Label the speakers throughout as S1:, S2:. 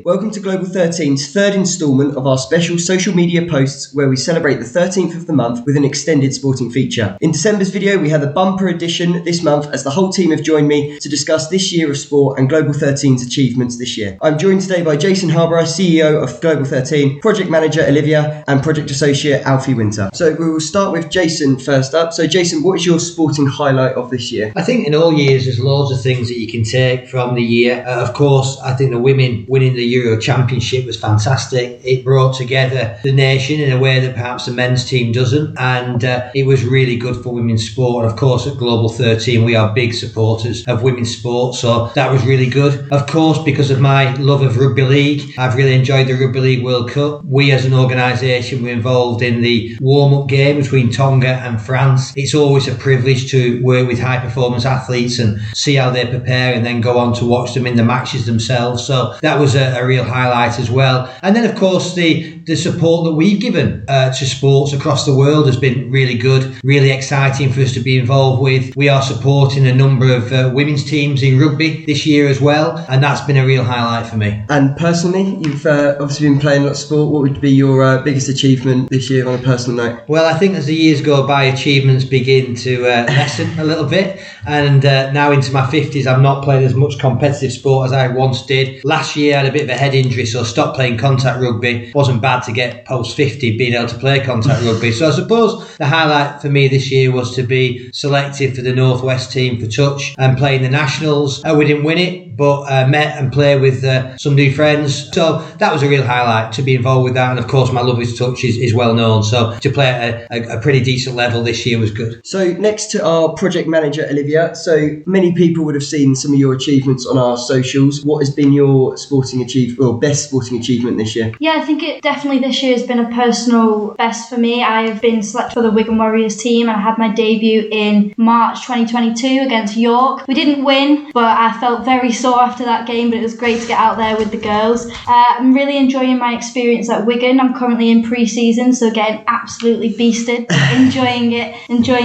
S1: Welcome to Global 13's third instalment of our special social media posts where we celebrate the 13th of the month with an extended sporting feature. In December's video, we had a bumper edition this month as the whole team have joined me to discuss this year of sport and Global 13's achievements this year. I'm joined today by Jason Harborough, CEO of Global 13, Project Manager Olivia, and Project Associate Alfie Winter. So we will start with Jason first up. So Jason, what is your sporting highlight of this year?
S2: I think in all years there's loads of things that you can take from the year. Of course, I think the women winning the Euro Championship was fantastic. It brought together the nation in a way that perhaps the men's team doesn't, and it was really good for women's sport. And of course, at Global 13 we are big supporters of women's sport, so that was really good. Of course, because of my love of rugby league, I've really enjoyed the Rugby League World Cup. We as an organisation were involved in the warm-up game between Tonga and France. It's always a privilege to work with high performance athletes and see how they prepare and then go on to watch them in the matches themselves. So that was a real highlight as well. And then of course the support that we've given to sports across the world has been really good, really exciting for us to be involved with. We are supporting a number of women's teams in rugby this year as well, and that's been a real highlight for me.
S1: And personally, you've obviously been playing a lot of sport. What would be your biggest achievement this year on a personal note?
S2: Well, I think as the years go by, achievements begin to lessen a little bit, and now into my 50s I've not played as much competitive sport as I once did. Last year I had a bit of a head injury, so I stopped playing contact rugby. Wasn't bad to get post 50 being able to play contact rugby. So I suppose the highlight for me this year was to be selected for the Northwest team for touch and playing the Nationals. We didn't win it, but met and played with some new friends. So that was a real highlight to be involved with that. And of course my love with touch is well known. So to play at a pretty decent level this year was good.
S1: So next to our project manager, Olivia, so many people would have seen some of your achievements on our socials. What has been your sporting achievement or best sporting achievement this year?
S3: Yeah, I think it definitely this year has been a personal best for me. I have been selected for the Wigan Warriors team and I had my debut in March 2022 against York. We didn't win, but I felt very sore after that game, but it was great to get out there with the girls. I'm really enjoying my experience at Wigan. I'm currently in pre-season, so getting absolutely beasted, but enjoying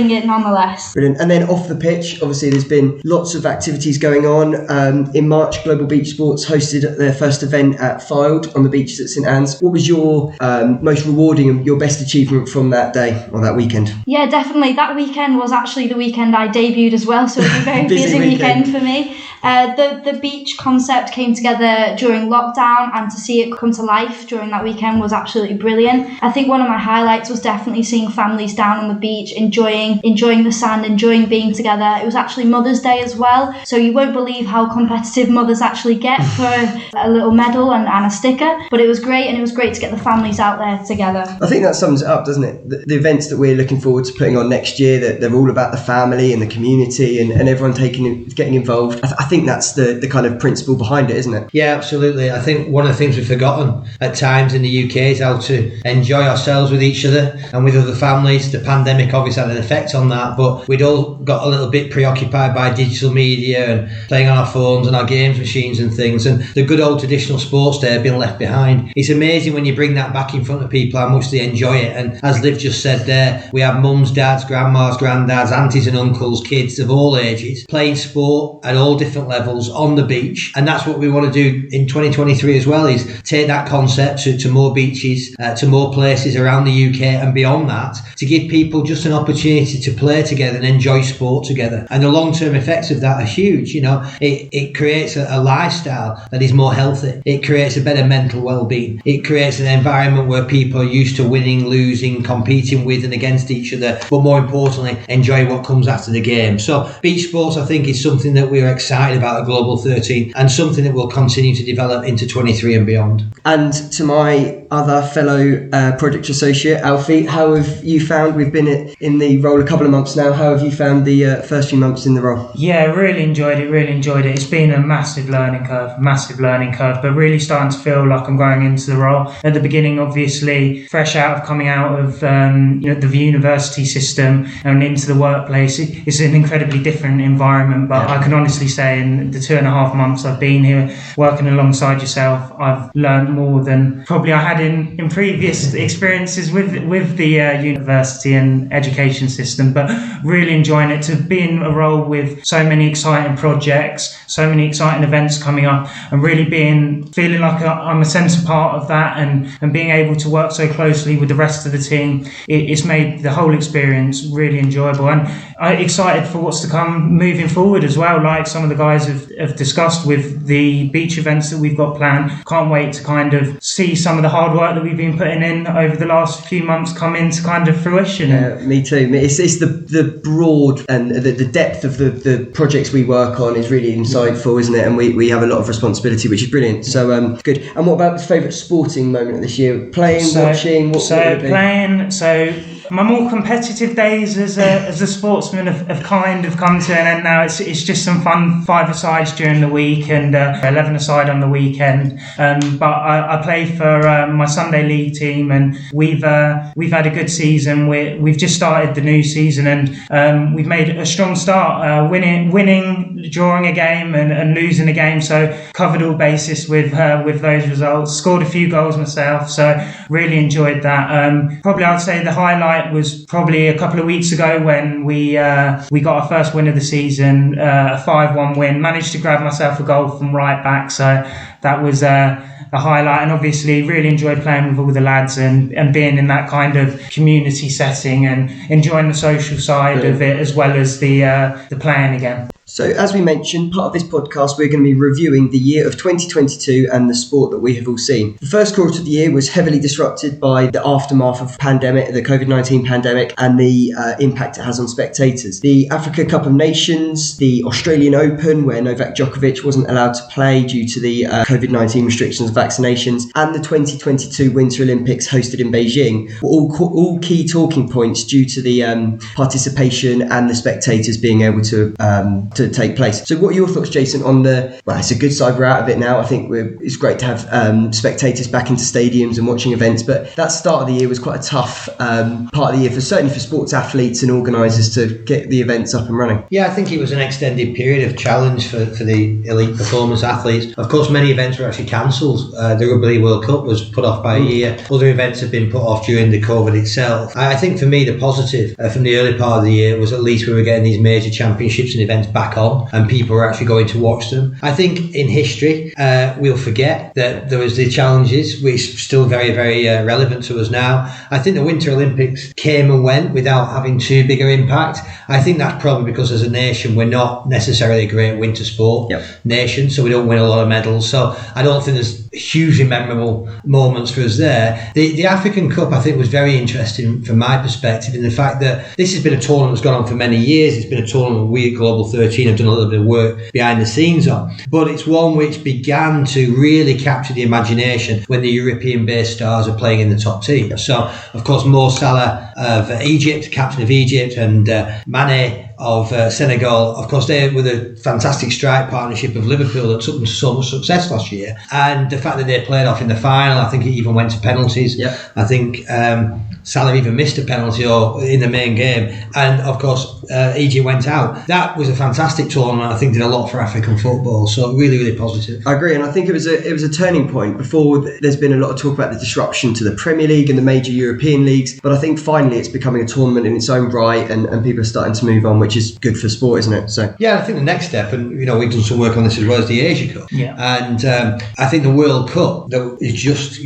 S3: it nonetheless.
S1: Brilliant. And then off the pitch, obviously there's been lots of activities going on. In March, Global Beach Sports hosted their first event at Fylde on the beaches at St Anne's. What was your most rewarding and your best achievement from that day or that weekend?
S3: Yeah, definitely. That weekend was actually the weekend I debuted as well, so it was a very busy weekend for me. The beach concept came together during lockdown, and to see it come to life during that weekend was absolutely brilliant. I think one of my highlights was definitely seeing families down on the beach enjoying the sand, enjoying being together. It was actually Mother's Day as well, so you won't believe how competitive mothers actually get for a little medal and a sticker, but it was great, and it was great to get the families out there together.
S1: I think that sums it up, doesn't it? The events that we're looking forward to putting on next year, that they're all about the family and the community and everyone getting involved. I think that's the kind of principle behind it, isn't it?
S2: Yeah, absolutely. I think one of the things we've forgotten at times in the UK is how to enjoy ourselves with each other and with other families. The pandemic obviously had an effect on that, but we'd all got a little bit preoccupied by digital media and playing on our phones and our games machines and things, and the good old traditional sports day have been left behind. It's amazing when you bring that back in front of people how much they enjoy it, and as Liv just said there, we have mums, dads, grandmas, granddads, aunties and uncles, kids of all ages playing sport at all different levels on the beach, and that's what we want to do in 2023 as well, is take that concept to more beaches, to more places around the UK and beyond that, to give people just an opportunity to play together and enjoy sport together. And the long-term effects of that are huge. You know, it creates a lifestyle that is more healthy. It creates a better mental well-being. It creates an environment where people are used to winning, losing, competing with and against each other, but more importantly, enjoy what comes after the game. So beach sports, I think, is something that we're excited about at Global 13 and something that will continue to develop into 23 and beyond.
S1: And to my other fellow project associate, Alfie, how have you found, we've been in the role a couple of months now, how have you found the first few months in the role?
S4: Yeah, really enjoyed it. It's been a massive learning curve, but really starting to feel like I'm growing into the role. At the beginning, obviously, fresh out of coming out of the university system and into the workplace, it's an incredibly different environment, but I can honestly say in the 2.5 2.5 months I've been here working alongside yourself, I've learned more than probably I had in previous experiences with the university and education system, but really enjoying it, to be in a role with so many exciting projects, so many exciting events coming up, and really feeling like I'm a centre part of that, and being able to work so closely with the rest of the team. It's made the whole experience really enjoyable, and I'm excited for what's to come moving forward as well, like some of the guys have discussed with the beach events that we've got planned. Can't wait to kind of see some of the hard work that we've been putting in over the last few months come into kind of fruition.
S1: Yeah, me too. It's the broad and the depth of the projects we work on is really insightful, isn't it? And we have a lot of responsibility, which is brilliant. So good. And what about the favourite sporting moment of this year? Playing, watching? What would it be?
S4: Playing. So my more competitive days as a sportsman have kind of come to an end now. It's just some fun 5-a-sides during the week and 11-a-side on the weekend. But I play for my Sunday league team, and we've had a good season. We've just started the new season, and we've made a strong start, winning, drawing a game, and losing a game. So covered all bases with those results. Scored a few goals myself, so really enjoyed that. Probably I'd say the highlight was probably a couple of weeks ago when we got our first win of the season, a 5-1 win. Managed to grab myself a goal from right back, so that was a highlight. And obviously really enjoyed playing with all the lads and being in that kind of community setting and enjoying the social side of it as well as the playing again.
S1: So as we mentioned, part of this podcast, we're going to be reviewing the year of 2022 and the sport that we have all seen. The first quarter of the year was heavily disrupted by the aftermath of pandemic, the COVID-19 pandemic, and the impact it has on spectators. The Africa Cup of Nations, the Australian Open, where Novak Djokovic wasn't allowed to play due to the COVID-19 restrictions and vaccinations, and the 2022 Winter Olympics hosted in Beijing were all key talking points due to the participation and the spectators being able to take place. So what are your thoughts, Jason, on it's a good side, we're out of it now. I think it's great to have spectators back into stadiums and watching events, but that start of the year was quite a tough part of the year, certainly for sports athletes and organisers to get the events up and running.
S2: Yeah, I think it was an extended period of challenge for the elite performance athletes. Of course, many events were actually cancelled. The Rugby League World Cup was put off by a year. Other events have been put off during the COVID itself. I think for me, the positive from the early part of the year was at least we were getting these major championships and events back on, and people were actually going to watch them. I think in history, we'll forget that there was the challenges, which is still very, very relevant to us now. I think the Winter Olympics came and went without having too big an impact. I think that's probably because as a nation, we're not necessarily a great winter sport nation, so we don't win a lot of medals. So I don't think there's hugely memorable moments for us there. The African Cup, I think, was very interesting from my perspective in the fact that this has been a tournament that's gone on for many years. It's been a tournament we at Global 13 have done a little bit of work behind the scenes on, but it's one which began to really capture the imagination when the European-based stars are playing in the top team. So, of course, Mo Salah of Egypt, captain of Egypt, and Mane of Senegal. Of course, they were the fantastic strike partnership of Liverpool that took them to so much success last year. And the fact that they played off in the final, I think it even went to penalties. I think Salah even missed a penalty or in the main game. And of course, Egypt went out. That was a fantastic tournament. I think did a lot for African football. So really, really positive.
S1: I agree, and I think it was a turning point. Before, there's been a lot of talk about the disruption to the Premier League and the major European leagues, but I think finally it's becoming a tournament in its own right, and people are starting to move on, which is good for sport, isn't it? So
S2: yeah, I think the next step, and we've done some work on this as well, is the Asia Cup. And I think the World Cup that is just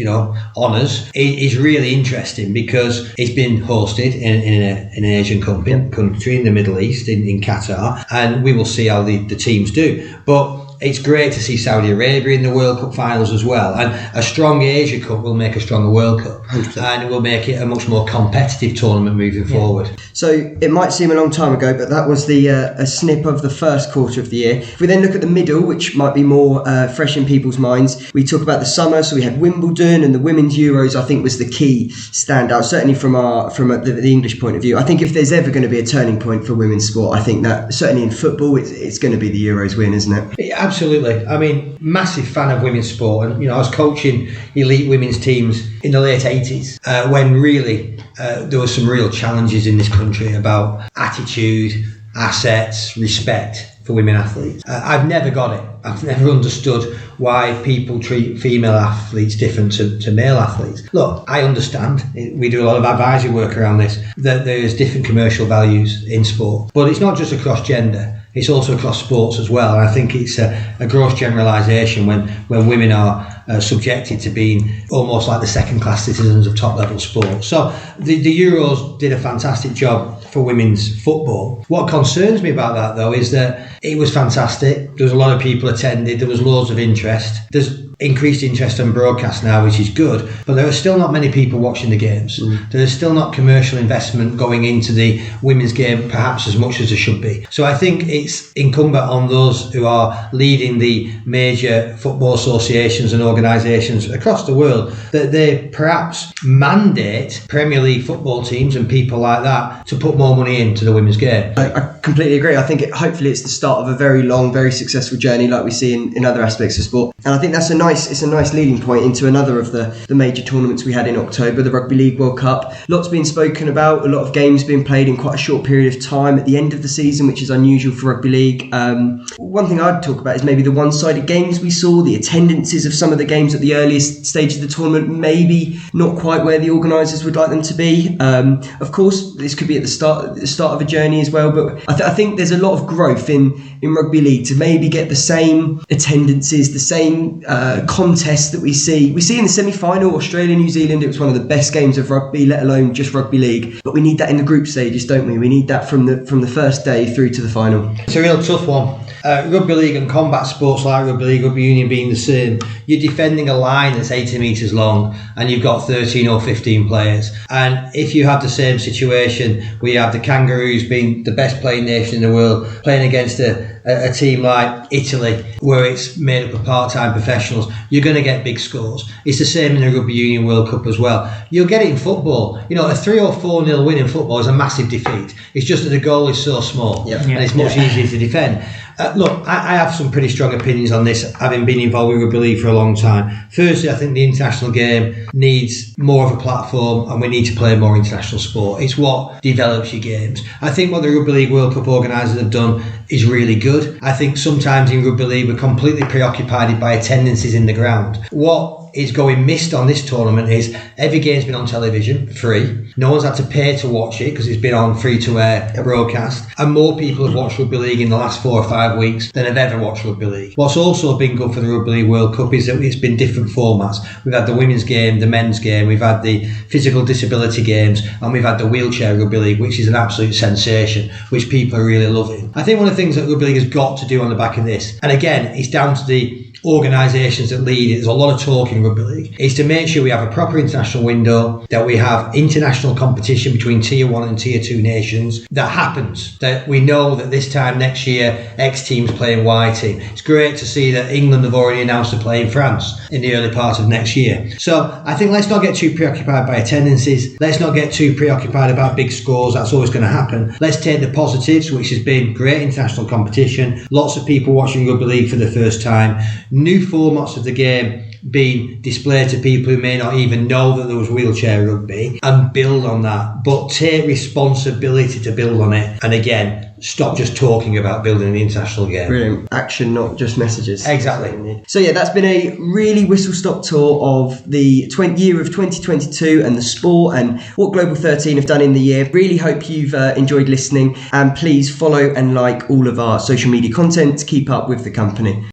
S2: honours is really interesting because it's been hosted in an Asian country in the Middle East, in Qatar, and we will see how the teams do. But it's great to see Saudi Arabia in the World Cup finals as well. And a strong Asia Cup will make a stronger World Cup. 100%. And it will make it a much more competitive tournament moving forward.
S1: So it might seem a long time ago, but that was a snip of the first quarter of the year. If we then look at the middle, which might be more fresh in people's minds, we talk about the summer. So we had Wimbledon, and the Women's Euros, I think, was the key standout, certainly from the English point of view. I think if there's ever going to be a turning point for women's sport, I think that certainly in football, it's going to be the Euros win, isn't it?
S2: Absolutely. I mean, massive fan of women's sport. And, I was coaching elite women's teams in the late 80s when really there were some real challenges in this country about attitude, assets, respect for women athletes. I've never got it. I've never understood why people treat female athletes different to male athletes. Look, I understand, we do a lot of advisory work around this, that there's different commercial values in sport. But it's not just across gender, it's also across sports as well. And I think it's a gross generalisation when women are subjected to being almost like the second-class citizens of top-level sport. So the Euros did a fantastic job for women's football. What concerns me about that, though, is that it was fantastic. There was a lot of people attended. There was loads of interest. There's increased interest on broadcast now, which is good, but there are still not many people watching the games. There is still not commercial investment going into the women's game perhaps as much as there should be. So I think it's incumbent on those who are leading the major football associations and organisations across the world that they perhaps mandate Premier League football teams and people like that to put more money into the women's game.
S1: I completely agree. I think hopefully it's the start of a very long, very successful journey like we see in other aspects of sport. And I think that's it's a nice leading point into another of the major tournaments we had in October, the Rugby League World Cup. Lots being spoken about, a lot of games being played in quite a short period of time at the end of the season, which is unusual for rugby league. One thing I'd talk about is maybe the one-sided games we saw, the attendances of some of the games at the earliest stage of the tournament, maybe not quite where the organisers would like them to be. Of course, this could be at the start of a journey as well, but I think there's a lot of growth in rugby league to maybe get the same attendances, the same contests that we see in the semi-final. Australia-New Zealand, it was one of the best games of rugby, let alone just rugby league, but we need that in the group stages, don't we? We need that from the first day through to the final.
S2: It's a real tough one. Rugby league and combat sports like rugby league, rugby union being the same, you're defending a line that's 80 metres long and you've got 13 or 15 players. And if you have the same situation where you have the Kangaroos being the best playing nation in the world playing against a team like Italy where it's made up of part-time professionals, you're going to get big scores. It's the same in the Rugby Union World Cup as well. You'll get it in football. You know, a 3 or 4-0 win in football is a massive defeat. It's just that the goal is so small and it's much easier to defend. Look, I have some pretty strong opinions on this, having been involved with rugby league for a long time. Firstly, I think the international game needs more of a platform and we need to play more international sport. It's what develops your games. I think what the Rugby League World Cup organisers have done is really good. I think sometimes in rugby league we're completely preoccupied by attendances in the ground. What is going missed on this tournament is every game's been on television, free. No one's had to pay to watch it because it's been on free-to-air broadcast. And more people have watched rugby league in the last 4 or 5 weeks than have ever watched rugby league. What's also been good for the Rugby League World Cup is that it's been different formats. We've had the women's game, the men's game, we've had the physical disability games, and we've had the wheelchair rugby league, which is an absolute sensation, which people are really loving. I think one of the things that rugby league has got to do on the back of this, and again, it's down to the organisations that lead it, there's a lot of talk in rugby league, is to make sure we have a proper international window, that we have international competition between tier 1 and tier 2 nations that happens, that we know that this time next year X team's playing Y team. It's great to see that England have already announced to play in France in the early part of next year. So I think let's not get too preoccupied by attendances, let's not get too preoccupied about big scores, that's always going to happen. Let's take the positives, which has been great international competition, lots of people watching rugby league for the first time, new formats of the game being displayed to people who may not even know that there was wheelchair rugby, and build on that, but take responsibility to build on it. And again, stop just talking about building the international game.
S1: Brilliant. Action, not just messages.
S2: Exactly.
S1: So yeah, that's been a really whistle-stop tour of the year of 2022 and the sport and what Global 13 have done in the year. Really hope you've enjoyed listening, and please follow and like all of our social media content to keep up with the company.